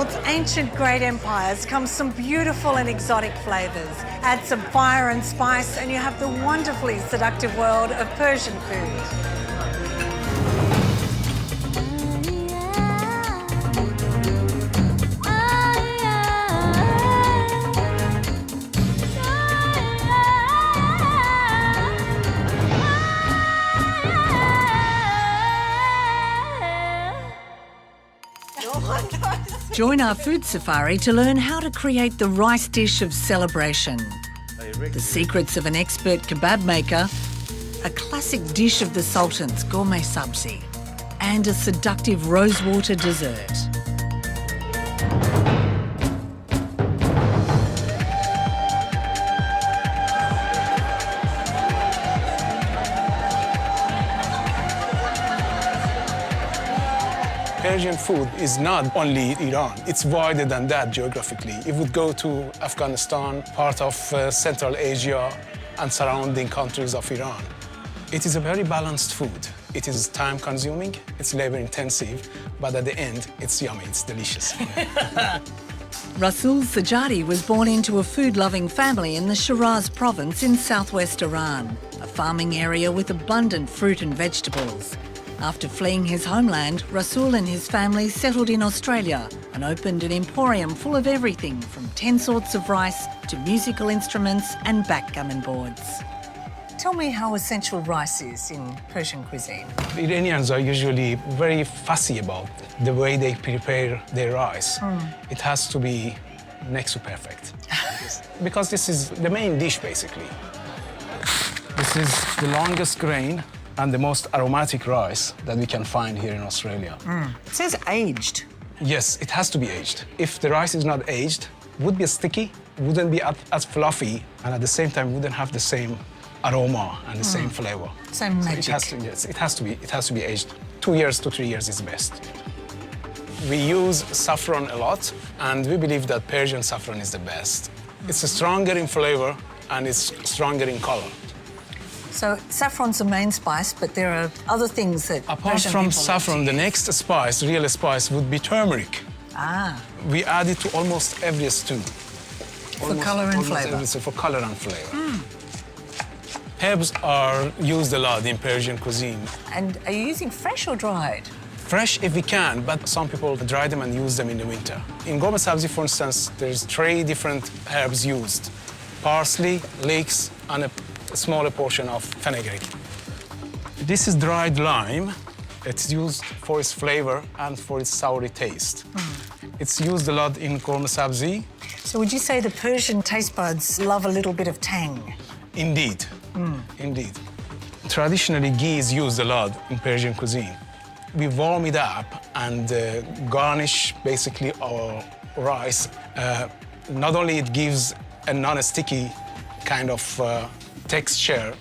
world's ancient great empires come some beautiful and exotic flavours. Add some fire and spice and you have the wonderfully seductive world of Persian food. Join our food safari to learn how to create the rice dish of celebration. The secrets of an expert kebab maker, a classic dish of the Sultan's gourmet sabzi, and a seductive rosewater dessert. Persian food is not only Iran, it's wider than that geographically. It would go to Afghanistan, part of Central Asia and surrounding countries of Iran. It is a very balanced food. It is time-consuming, it's labor-intensive, but at the end, it's yummy, it's delicious. Rasul Sajadi was born into a food-loving family in the Shiraz province in southwest Iran, a farming area with abundant fruit and vegetables. After fleeing his homeland, Rasul and his family settled in Australia and opened an emporium full of everything from 10 sorts of rice to musical instruments and backgammon boards. Tell me how essential rice is in Persian cuisine. Iranians are usually very fussy about the way they prepare their rice. It has to be next to perfect. Because this is the main dish, basically. This is the longest grain and the most aromatic rice that we can find here in Australia. It says aged. Yes, it has to be aged. If the rice is not aged, it would be sticky, wouldn't be as fluffy, and at the same time wouldn't have the same aroma and the same flavor. Same magic. So it has to be aged. 2 years to 3 years is best. We use saffron a lot, and we believe that Persian saffron is the best. It's stronger in flavor and it's stronger in color. So saffron's the main spice, but there are other things that Apart Persian from people saffron, like the to use. next spice, real spice, would be turmeric. Ah, We add it to almost every stew. for colour and flavour. For color and flavor. Herbs are used a lot in Persian cuisine. And are you using fresh or dried? Fresh if we can, but some people dry them and use them in the winter. In gourmet sabzi, for instance, there's 3 different herbs used. Parsley, leeks, and a smaller portion of fenugreek. This is dried lime. It's used for its flavor and for its soury taste. It's used a lot in gourmet sabzi. So would you say the Persian taste buds love a little bit of tang? Indeed, indeed. Traditionally, ghee is used a lot in Persian cuisine. We warm it up and garnish basically our rice. Not only it gives a non-sticky kind of texture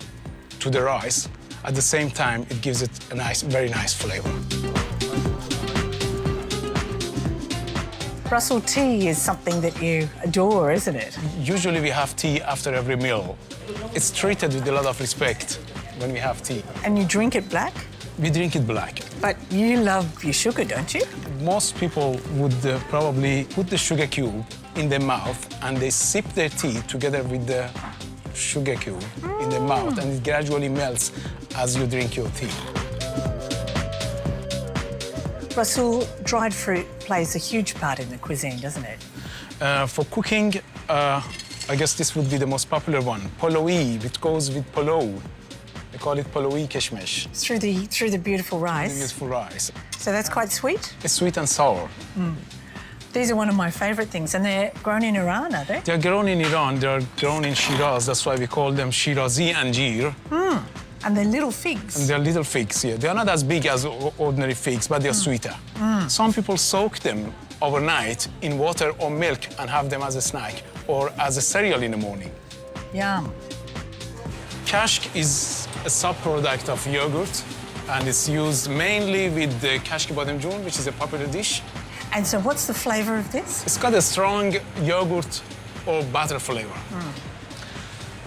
to the rice, at the same time, it gives it a nice, very nice flavor. Brussels tea is something that you adore, isn't it? Usually we have tea after every meal. It's treated with a lot of respect when we have tea. And you drink it black? We drink it black. But you love your sugar, don't you? Most people would probably put the sugar cube in their mouth and they sip their tea together with the sugar cube in their mouth, and it gradually melts as you drink your tea. Rasul, dried fruit plays a huge part in the cuisine, doesn't it? For cooking, I guess this would be the most popular one. Poloui, which goes with polo. They call it poloui keshmesh. Through the beautiful rice. Beautiful rice. So that's quite sweet? It's sweet and sour. These are one of my favourite things, and they're grown in Iran, are they? They're grown in Iran. They're grown in Shiraz. That's why we call them Shirazi anjir. And they're little figs. And they're little figs, yeah. They're not as big as ordinary figs, but they're sweeter. Some people soak them overnight in water or milk and have them as a snack or as a cereal in the morning. Yum. Kashk is a sub-product of yogurt, and it's used mainly with the kashki bademjun, which is a popular dish. And so what's the flavour of this? It's got a strong yogurt or butter flavor.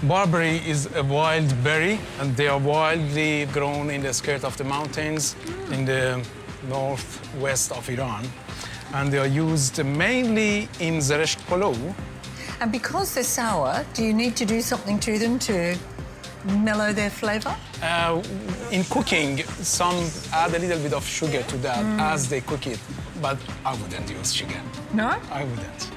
Barberry is a wild berry, and they are wildly grown in the skirt of the mountains in the northwest of Iran. And they are used mainly in zeresh polo. And because they're sour, do you need to do something to them to mellow their flavour? In cooking, some add a little bit of sugar to that as they cook it, but I wouldn't use sugar. No? I wouldn't.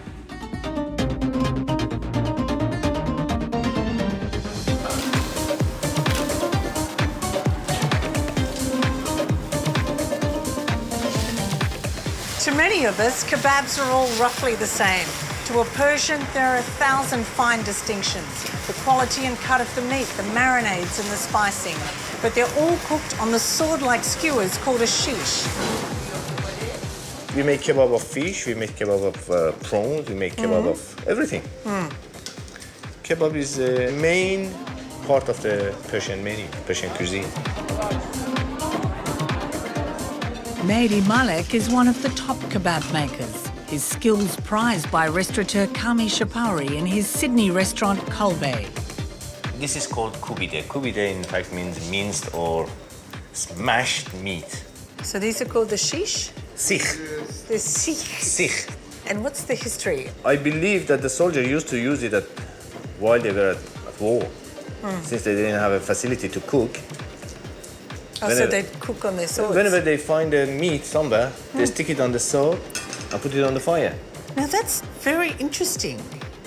To many of us, kebabs are all roughly the same. To a Persian, there are 1,000 fine distinctions. The quality and cut of the meat, the marinades and the spicing. But they're all cooked on the sword-like skewers called a shish. We make kebab of fish, we make kebab of prawns, we make kebab of everything. Kebab is the main part of the Persian menu, Persian cuisine. Mehdi Malek is one of the top kebab makers. His skills prized by restaurateur Kami Shapari in his Sydney restaurant Kolbe. This is called kubide. Kubide, in fact, means minced or smashed meat. So these are called the shish? Sikh. The sikh. Sikh. And what's the history? I believe that the soldier used to use it while they were at war, since they didn't have a facility to cook. Oh, so they'd cook on their swords? Whenever they find a meat somewhere, they stick it on the sword and put it on the fire. Now that's very interesting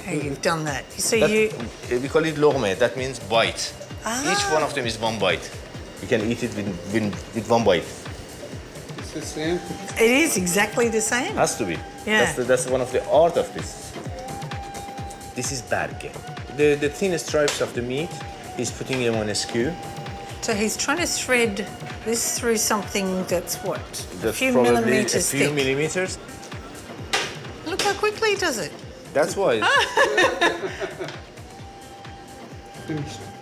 how you've done that. So We call it lorme, that means bite. Each one of them is one bite. You can eat it with one bite. It's the same. It is exactly the same. Has to be. Yeah. That's one of the art of this. This is barge. The thin stripes of the meat, he's putting them on a skew. So he's trying to thread this through something that's what? That's a few probably millimetres a few thick. millimeters. Look how quickly he does it. That's why.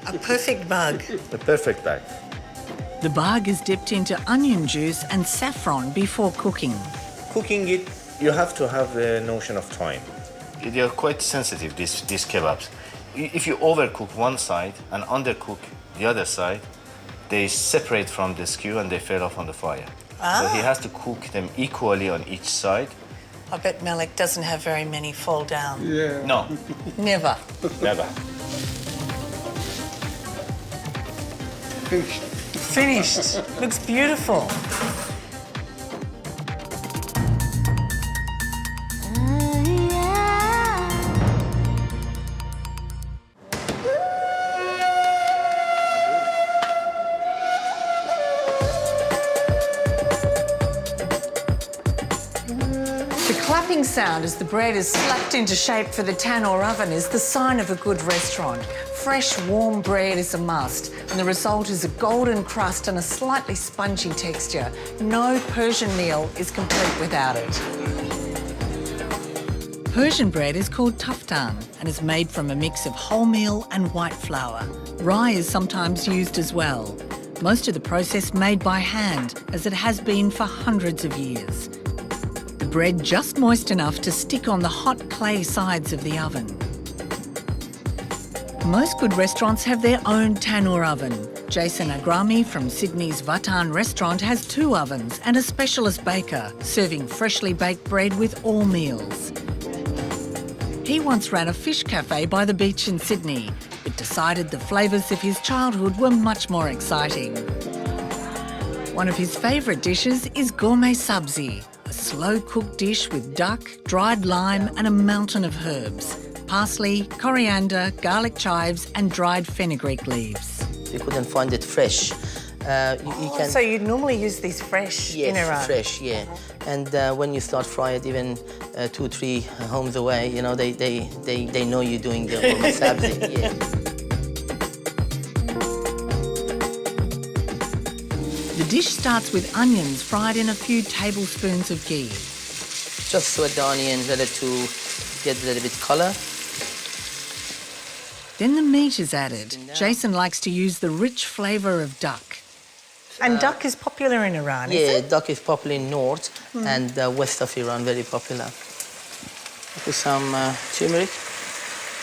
A perfect bug. The perfect bag. The bug is dipped into onion juice and saffron before cooking. Cooking it, you have to have a notion of time. They are quite sensitive, these kebabs. If you overcook one side and undercook the other side, they separate from the skew and they fall off on the fire. So he has to cook them equally on each side. I bet Malik doesn't have very many fall down. Yeah. No, Never. never. Finished. Finished. Looks beautiful. The clapping sound as the bread is slapped into shape for the tannour oven is the sign of a good restaurant. Fresh, warm bread is a must, and the result is a golden crust and a slightly spongy texture. No Persian meal is complete without it. Persian bread is called taftan and is made from a mix of wholemeal and white flour. Rye is sometimes used as well. Most of the process made by hand, as it has been for hundreds of years. The bread just moist enough to stick on the hot clay sides of the oven. Most good restaurants have their own tannour oven. Jason Agrami from Sydney's Vatan restaurant has 2 ovens and a specialist baker, serving freshly baked bread with all meals. He once ran a fish cafe by the beach in Sydney, but decided the flavours of his childhood were much more exciting. One of his favourite dishes is gourmet sabzi, a slow-cooked dish with duck, dried lime and a mountain of herbs. Parsley, coriander, garlic chives and dried fenugreek leaves. You couldn't find it fresh. You can. So you'd normally use these fresh in Iran? Yes, fresh, yeah. And when you start fry it, even 2-3 homes away, you know, they know you're doing the sabzi. Yeah. The dish starts with onions fried in a few tablespoons of ghee. Just sweat the onion, let it to get a little bit color. Then the meat is added. Jason likes to use the rich flavour of duck. And duck is popular in Iran, is Yeah, it? duck is popular in north and west of Iran, very popular. Put some turmeric,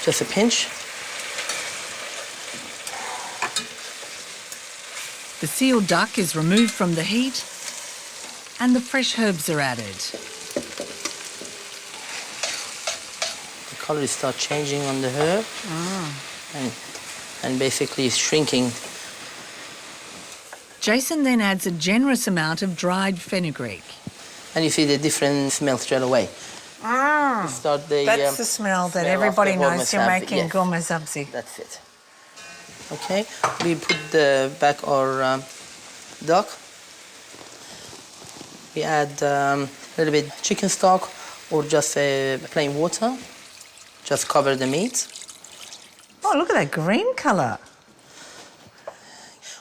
just a pinch. The sealed duck is removed from the heat and the fresh herbs are added. color start changing on the herb. And basically shrinking. Jason then adds a generous amount of dried fenugreek. And you see the different smell straight away. Start the, That's the smell that everybody of the knows you're gourmet making sabzi, yes. gourmet sabzi. That's it. Okay, we put back our duck. We add a little bit chicken stock or just plain water. Just cover the meat. Oh, look at that green colour.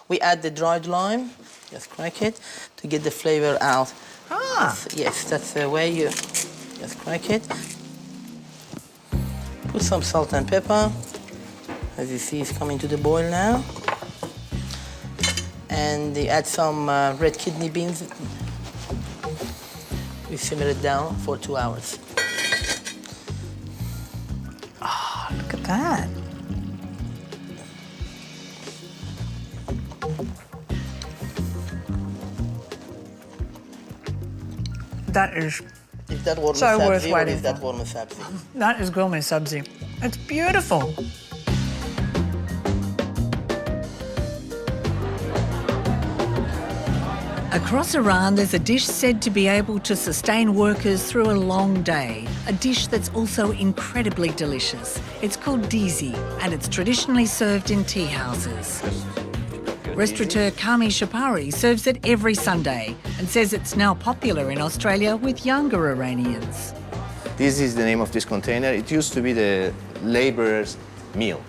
We add the dried lime. Just crack it to get the flavor out. Yes, that's the way you just crack it. Put some salt and pepper. As you see, it's coming to the boil now. And you add some red kidney beans. We simmer it down for 2 hours. Oh, look at that. That is Is that gourmet So worth sabzi or waiting is that for. gourmet sabzi? That is gourmet sabzi. It's beautiful. Across Iran, there's a dish said to be able to sustain workers through a long day, a dish that's also incredibly delicious. It's called dizi, and it's traditionally served in tea houses. Restaurateur Kami Shapari serves it every Sunday and says it's now popular in Australia with younger Iranians. This is the name of this container. It used to be the laborer's meal.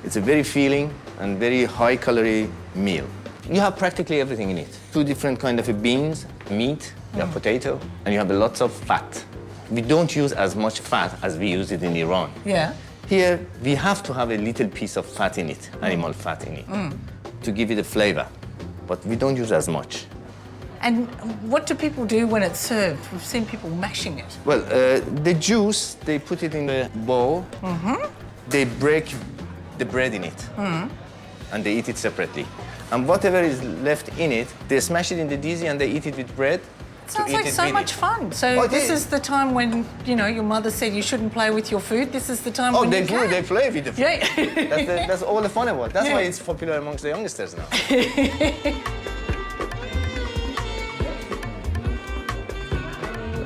It's a very filling and very high-calorie meal. You have practically everything in it. 2 different kind of beans, meat, you have potato, and you have lots of fat. We don't use as much fat as we use it in Iran. Yeah. Here, we have to have a little piece of fat in it, animal fat in it, to give it a flavor. But we don't use as much. And what do people do when it's served? We've seen people mashing it. Well, the juice, they put it in a bowl. They break the bread in it, and they eat it separately. And whatever is left in it, they smash it in the dizi and they eat it with bread. Sounds like so much fun. So Oh, this they- is the time when, you know, your mother said you shouldn't play with your food. This is the time Oh, when they you do, can. they play with the food. Yeah. That's all the fun about it. That's Yeah. why it's popular amongst the youngsters now.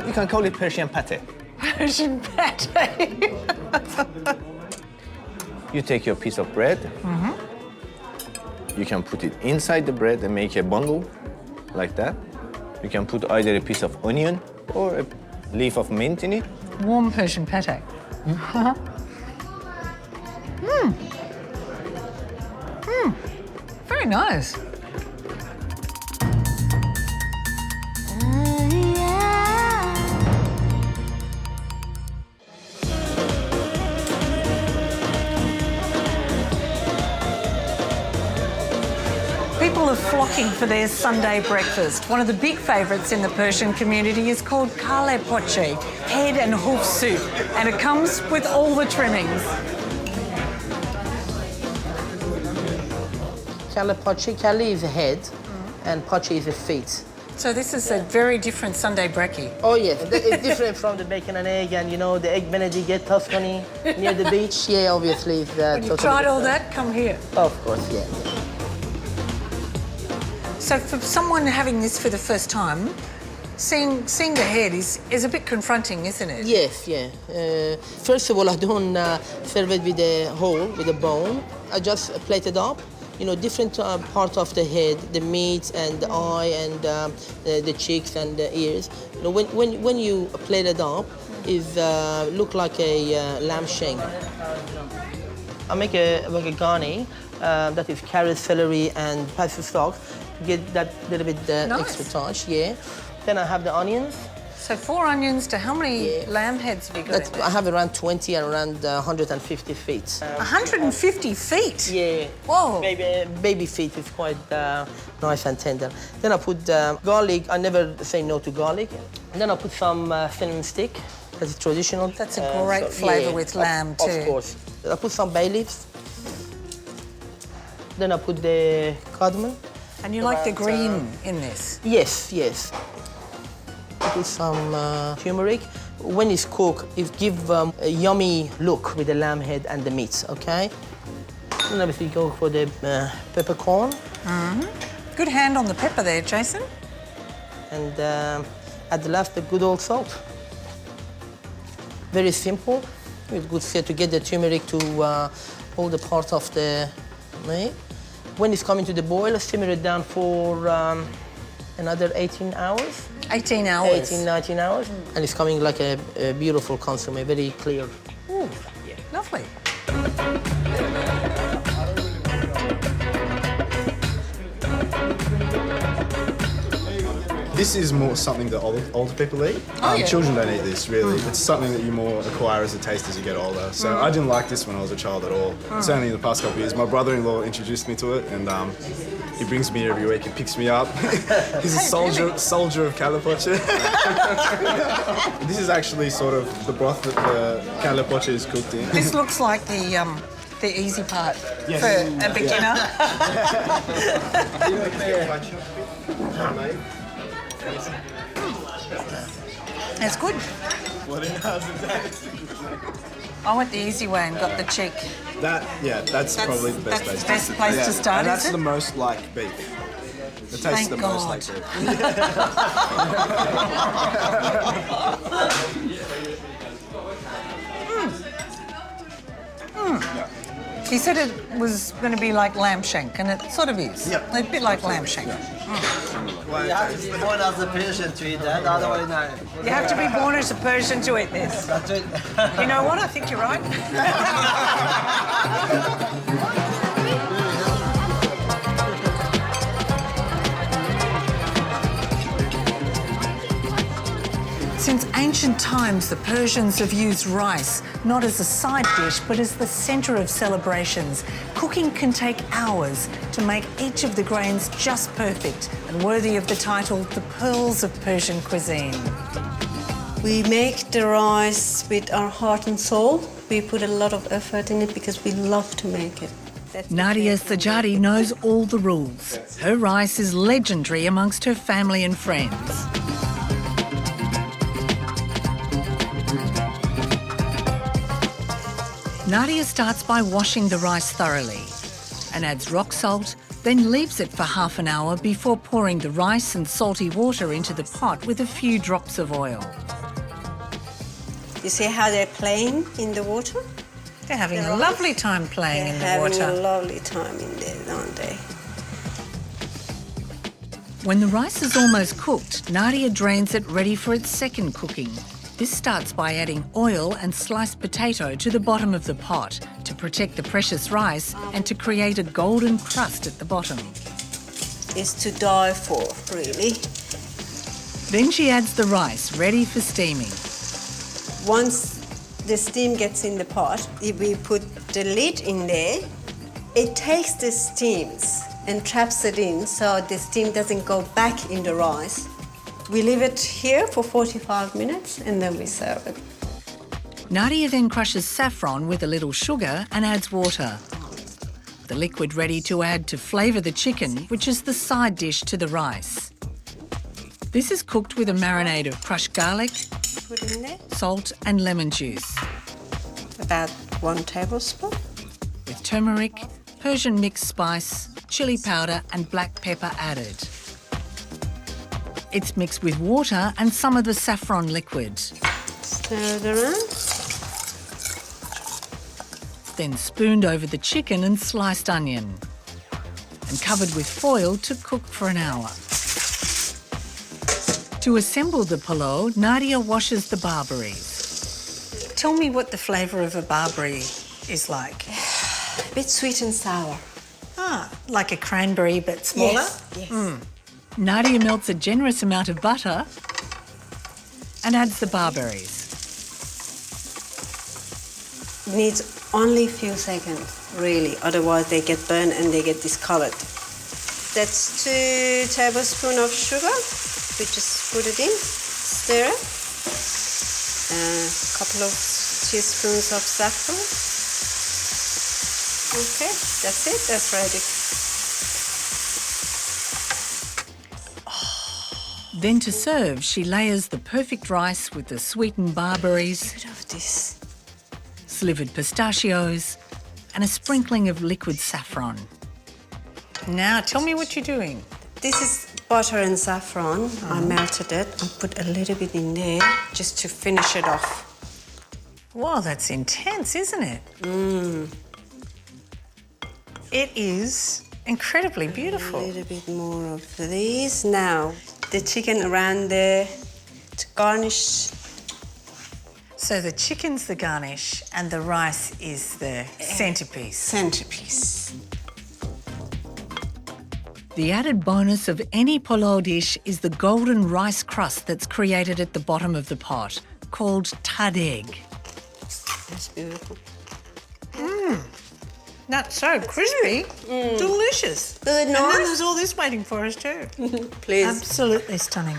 You can call it Persian pate. Persian pate. You take your piece of bread. You can put it inside the bread and make a bundle like that. You can put either a piece of onion or a leaf of mint in it. Warm Persian pate. Very nice. People are flocking for their Sunday breakfast. One of the big favourites in the Persian community is called kale poche, head and hoof soup, and it comes with all the trimmings. Kale pochi. Kale is a head, and pochi is a feet. So this is a very different Sunday brekkie. Oh yes, it's different from the bacon and egg, and you know the egg Benedict at Tuscany near the beach. Yeah, obviously. It's, When you've totally tried all different. that, come here. Of course, yeah. So for someone having this for the first time, seeing the head is a bit confronting, isn't it? Yes, yeah. First of all, I don't serve it with a whole, with a bone. I just plate it up. You know, different part of the head, the meat and the eye and the cheeks and the ears. You know, when you plate it up, it look like a lamb shank. I make a garni that is carrot, celery, and pasta stock to get that little bit Nice. extra touch. Yeah. Then I have the onions. So 4 onions to how many Yeah. lamb heads have you got in I there? have around 20 and around 150 feet. 150 feet? Yeah. Whoa. Baby feet is quite nice and tender. Then I put garlic. I never say no to garlic. And then I put some cinnamon stick. That's traditional. That's a great flavour with lamb too. Of course. I put some bay leaves. Then I put the cardamom. And you like the green in this? Yes, yes. I put some turmeric When it's cooked, it gives a yummy look with the lamb head and the meats, okay? And obviously go for the peppercorn. Good hand on the pepper there, Jason. And at the last, the good old salt. Very simple. It's good to get the turmeric to all the parts of the meat. When it's coming to the boil, simmer it down for another 18 hours. 18 hours. 18, 19 hours. And it's coming like a beautiful consomme, very clear. Ooh, yeah. Lovely. This is more something that older people eat. Yeah. Children don't eat this, really. It's something that you more acquire as a taste as you get older. So I didn't like this when I was a child at all. It's only in the past couple of years. My brother-in-law introduced me to it, and he brings me here every week and picks me up. He's a soldier of calapoche. This is actually sort of the broth that the calapoche is cooked in. This looks like the easy part for a beginner. It's good. I went the easy way and got the cheek. That's probably the best place. Best place to start, and that's is it? the most like beef. The taste Thank the most God. like beef. He said it was going to be like lamb shank, and it sort of is. Yep. A bit like lamb shank. You have to be born as a Persian to eat that, otherwise no. You have to be born as a Persian to eat this. That's it. You know what? I think you're right. Since ancient times, the Persians have used rice not as a side dish, but as the centre of celebrations. Cooking can take hours to make each of the grains just perfect and worthy of the title, the pearls of Persian cuisine. We make the rice with our heart and soul. We put a lot of effort in it because we love to make it. Nadia Sajadi knows all the rules. Her rice is legendary amongst her family and friends. Nadia starts by washing the rice thoroughly and adds rock salt, then leaves it for half an hour before pouring the rice and salty water into the pot with a few drops of oil. You see how they're playing in the water? They're having a lovely time playing in the They're having a water. lovely time in there, aren't they? When the rice is almost cooked, Nadia drains it ready for its second cooking. This starts by adding oil and sliced potato to the bottom of the pot to protect the precious rice and to create a golden crust at the bottom. It's to die for, really. Then she adds the rice, ready for steaming. Once the steam gets in the pot, if we put the lid in there, it takes the steams and traps it in so the steam doesn't go back in the rice. We leave it here for 45 minutes and then we serve it. Nadia then crushes saffron with a little sugar and adds water. The liquid ready to add to flavour the chicken, which is the side dish to the rice. This is cooked with a marinade of crushed garlic, Put in there salt and lemon juice, about 1 tablespoon. with turmeric, Persian mixed spice, chilli powder and black pepper added. It's mixed with water and some of the saffron liquid. Stir it around. Then spooned over the chicken and sliced onion and covered with foil to cook for an hour. To assemble the pulao, Nadia washes the barberries. Tell me what the flavour of a barberry is like. A bit sweet and sour. Ah, like a cranberry but smaller? Yes. Nadia melts a generous amount of butter and adds the barberries. Needs only a few seconds, really. Otherwise they get burnt and they get discoloured. That's 2 tablespoons of sugar. We just put it in, stir it. A couple of teaspoons of saffron. Okay, that's it, that's ready. Then to serve, she layers the perfect rice with the sweetened barberries, Bit of this. slivered pistachios, and a sprinkling of liquid saffron. Now, tell me what you're doing. This is butter and saffron. I melted it and put a little bit in there just to finish it off. Wow, that's intense, isn't it? It is incredibly A beautiful. little bit more of these. Now, the chicken around there to garnish. So the chicken's the garnish and the rice is the centerpiece. Centerpiece. The added bonus of any pulao dish is the golden rice crust that's created at the bottom of the pot, called tadeg. That's beautiful. That's so crispy. Delicious. Good, And then nice. there's all this waiting for us too. Please. Absolutely stunning.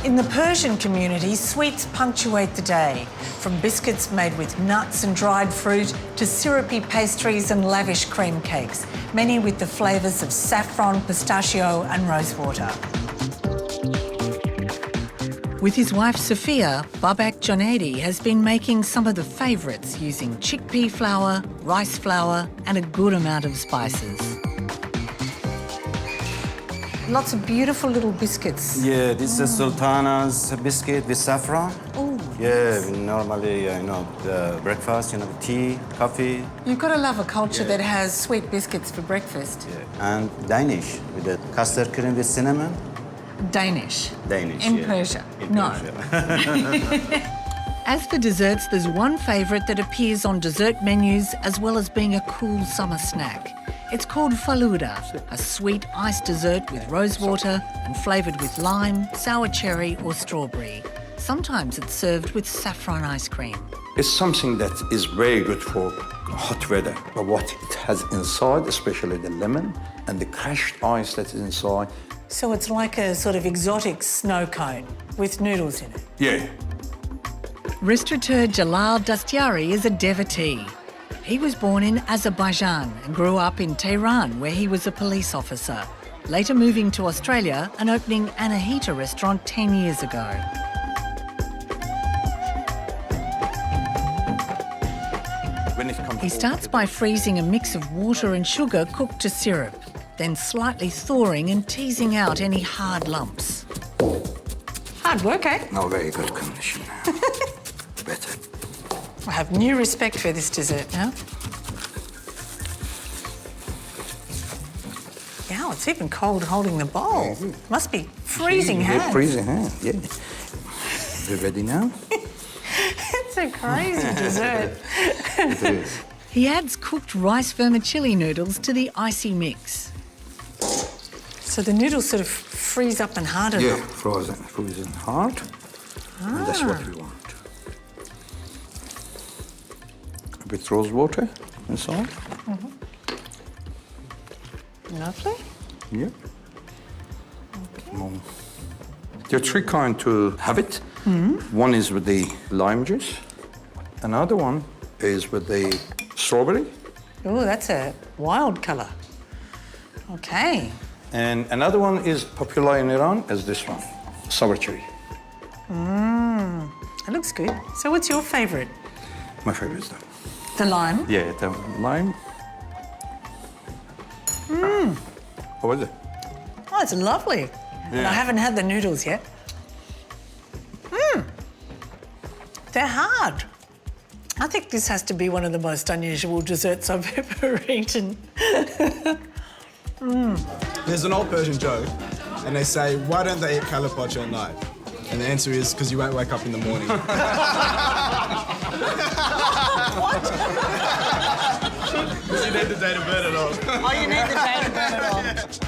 In the Persian community, sweets punctuate the day, from biscuits made with nuts and dried fruit to syrupy pastries and lavish cream cakes, many with the flavours of saffron, pistachio and rosewater. With his wife Sophia, Babak Jonaidi has been making some of the favourites using chickpea flour, rice flour and a good amount of spices. Lots of beautiful little biscuits. Yeah, this is Sultana's biscuit with saffron. Oh, Yeah, we normally, the breakfast, tea, coffee, you've got to love a culture that has sweet biscuits for breakfast. and Danish with the custard cream with cinnamon. Danish. Danish, In yeah. Persia. In No. Persia. As for desserts, there's one favourite that appears on dessert menus as well as being a cool summer snack. It's called faluda, a sweet iced dessert with rosewater and flavoured with lime, sour cherry or strawberry. Sometimes it's served with saffron ice cream. It's something that is very good for hot weather. But what it has inside, especially the lemon and the crushed ice that is inside. So it's like a sort of exotic snow cone with noodles in it. Yeah. Restaurateur Jalal Dastiari is a devotee. He was born in Azerbaijan and grew up in Tehran, where he was a police officer, later moving to Australia and opening Anahita restaurant 10 years ago. When it comes He starts by freezing a mix of water and sugar cooked to syrup, then slightly thawing and teasing out any hard lumps. Hard work, eh? No, very good condition. Better. I have new respect for this dessert now. Yeah, it's even cold holding the bowl. Must be freezing Yeah, hands. freezing hand, yeah. We're ready now? It's a crazy dessert. It is. He adds cooked rice vermicelli noodles to the icy mix. So the noodles sort of freeze up and harden. Yeah, frozen hard. And that's what we want. A bit rose water inside. Lovely. Yeah. There are three kinds to have it. One is with the lime juice. Another one is with the strawberry. Oh, that's a wild colour. Okay. And another one is popular in Iran as this one, sour cherry. That looks good. So what's your favourite? My favorite is that. The lime? Yeah, the lime. How was it? Oh, it's lovely. And Yeah. I haven't had the noodles yet. They're hard. I think this has to be one of the most unusual desserts I've ever eaten. There's an old Persian joke, and they say, why don't they eat calapacho at night? And the answer is, because you won't wake up in the morning. What? You need the day to burn it off. Oh, you need the day to burn it off.